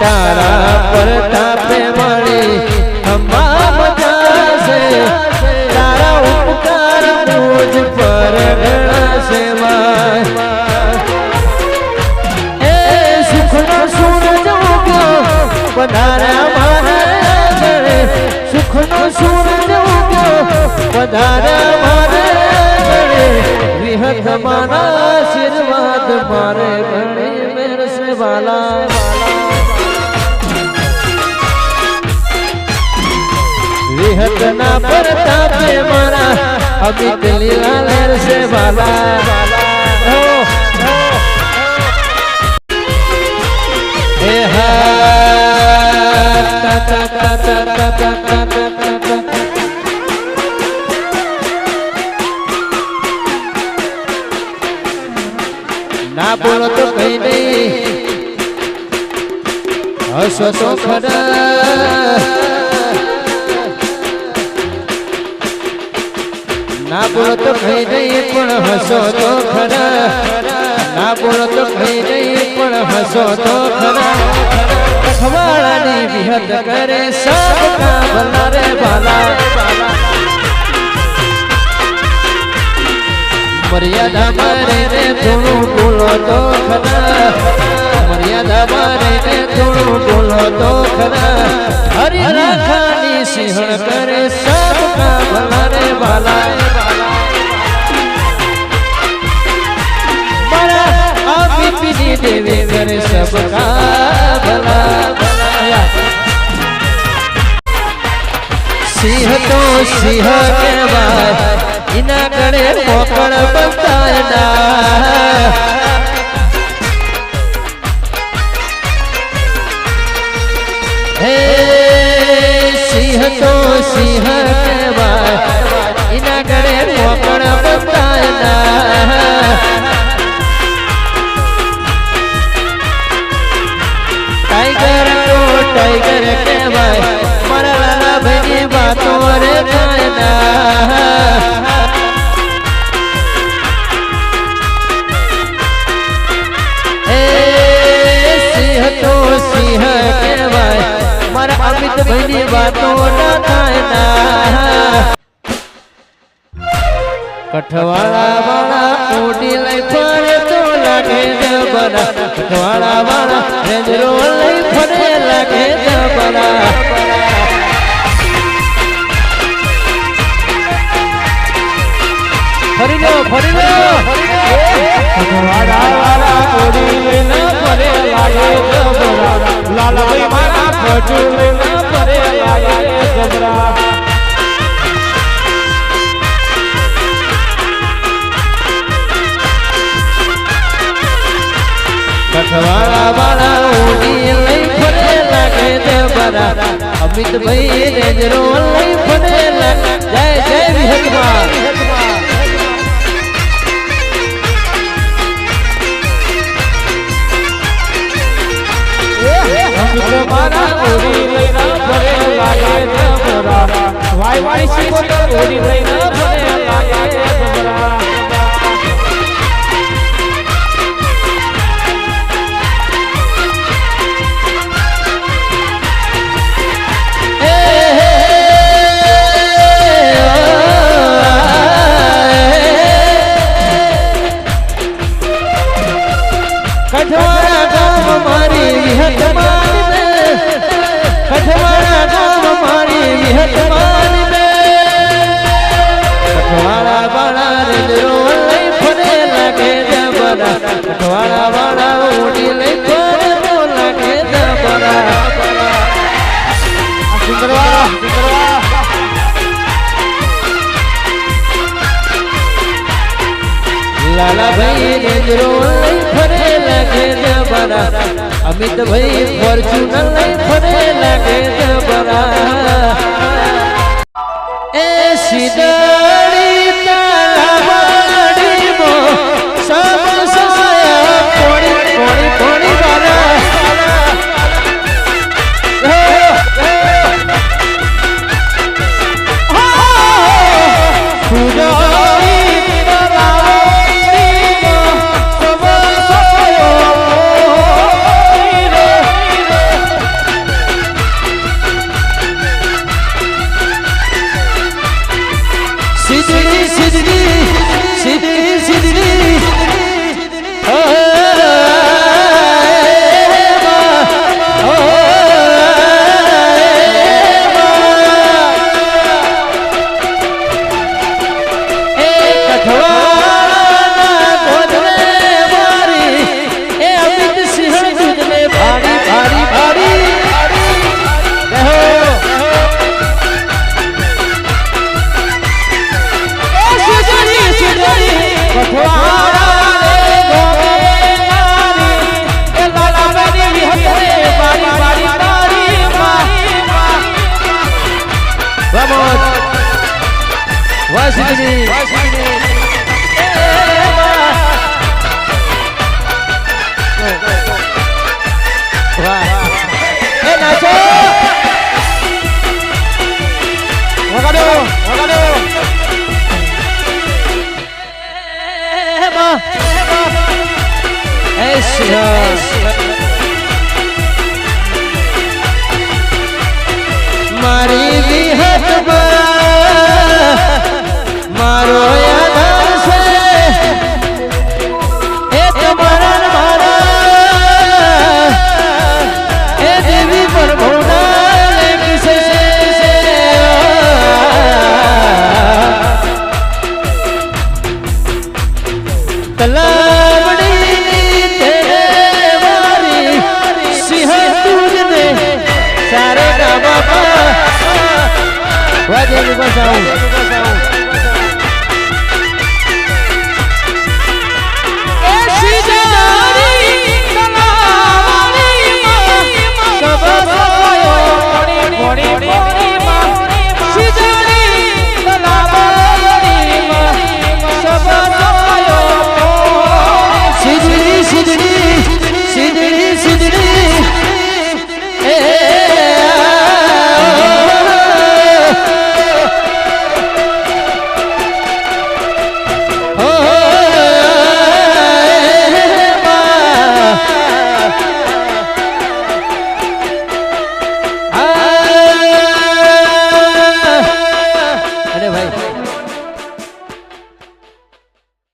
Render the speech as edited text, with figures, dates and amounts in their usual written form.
તારા પર તાપે મળી તમામ જાશે તારા ઉપકાર મુજ પર ગણાશે એ સુખનો સૂરજ ઉગ્યો પધાર્યા મારે ગળે સુખનો સૂરજ ઉગ્યો પધાર્યા મારે ગળે વિહત મારા આશીર્વાદ મારે ગળે મેરસે વાલા વિહતના પરતાપે મારા અમિત લીલા લેર સે વાલા હે હા ના બોલો તો કઈ નહીં હસો તો ખરા ના બોલો તો કઈ નહીં પણ હસો તો ખરા ના બોલો તો કઈ નહીં પણ હસો તો ખરા ખવાડાની વિહત કરે સબ કા ભલા રે ભાલા મર્યાદા મારે રે થોડું બોલો તો ખરા મર્યાદા મારે રે થોડું બોલો તો ખરા હરિ રાખાની સિંહણ કરે સબ કા ભલા રે ભાલા देवी करे सबका भला सिंह तो सिंह कहवाय इना गड़े पोकड़ बताया हे सिंह तो सिंह कहवाय इना गड़े पोकड़ बताया टाइगर को टाइगर कहवाय मारा लाला भाई बातों रे खाना ए सिंह तो सिंह कहवाय मारा अमित भाई बातों ना खाना कठवाला वाला ओडी लई फरे तो लागे जबरा कठवाला वाला रेंजरो लई फरे लागे जबरा फरी लो कठवाला वाला ओडी न फरे लागे जबरा लाला भाई मारा फटू न फरे लागे जबरा कठवाला वाला ओडी लई फरे लागे जबरा अमित भाई रेंजरो लई फरे लागे जय जय विहतमान अमित मारा ओडी लई ना फरे लागे जबरा वाई वाई सिको तो ओडी लई ना फरे लागे जबरा कठवाड़ा गाँव मारी विहतमान में कठवाड़ा गाँव मारी विहतमान में कठवाड़ा वाला रेंजरो लई फरे लागे जबरा कठवाड़ा वाला ओडी लई फरे तो लागे जबरा लाला भाई रेंजरो लई फरे लागे जबरा अमित भाई फॉर्च्यूनर लई फरे लागे जबरा ए सीधड़ी तालावाड़ी मो सब साया कोड़ी कोड़ी कोड़ी वाला सुजाई મારી વિહત મારો આધાર છે એ તમારા મારા એ દેવી પ્રભુના લેખ છે તલાવડી તેરે મારી સિંહ તુજને સારે ગા બાપા વાજે બસાવું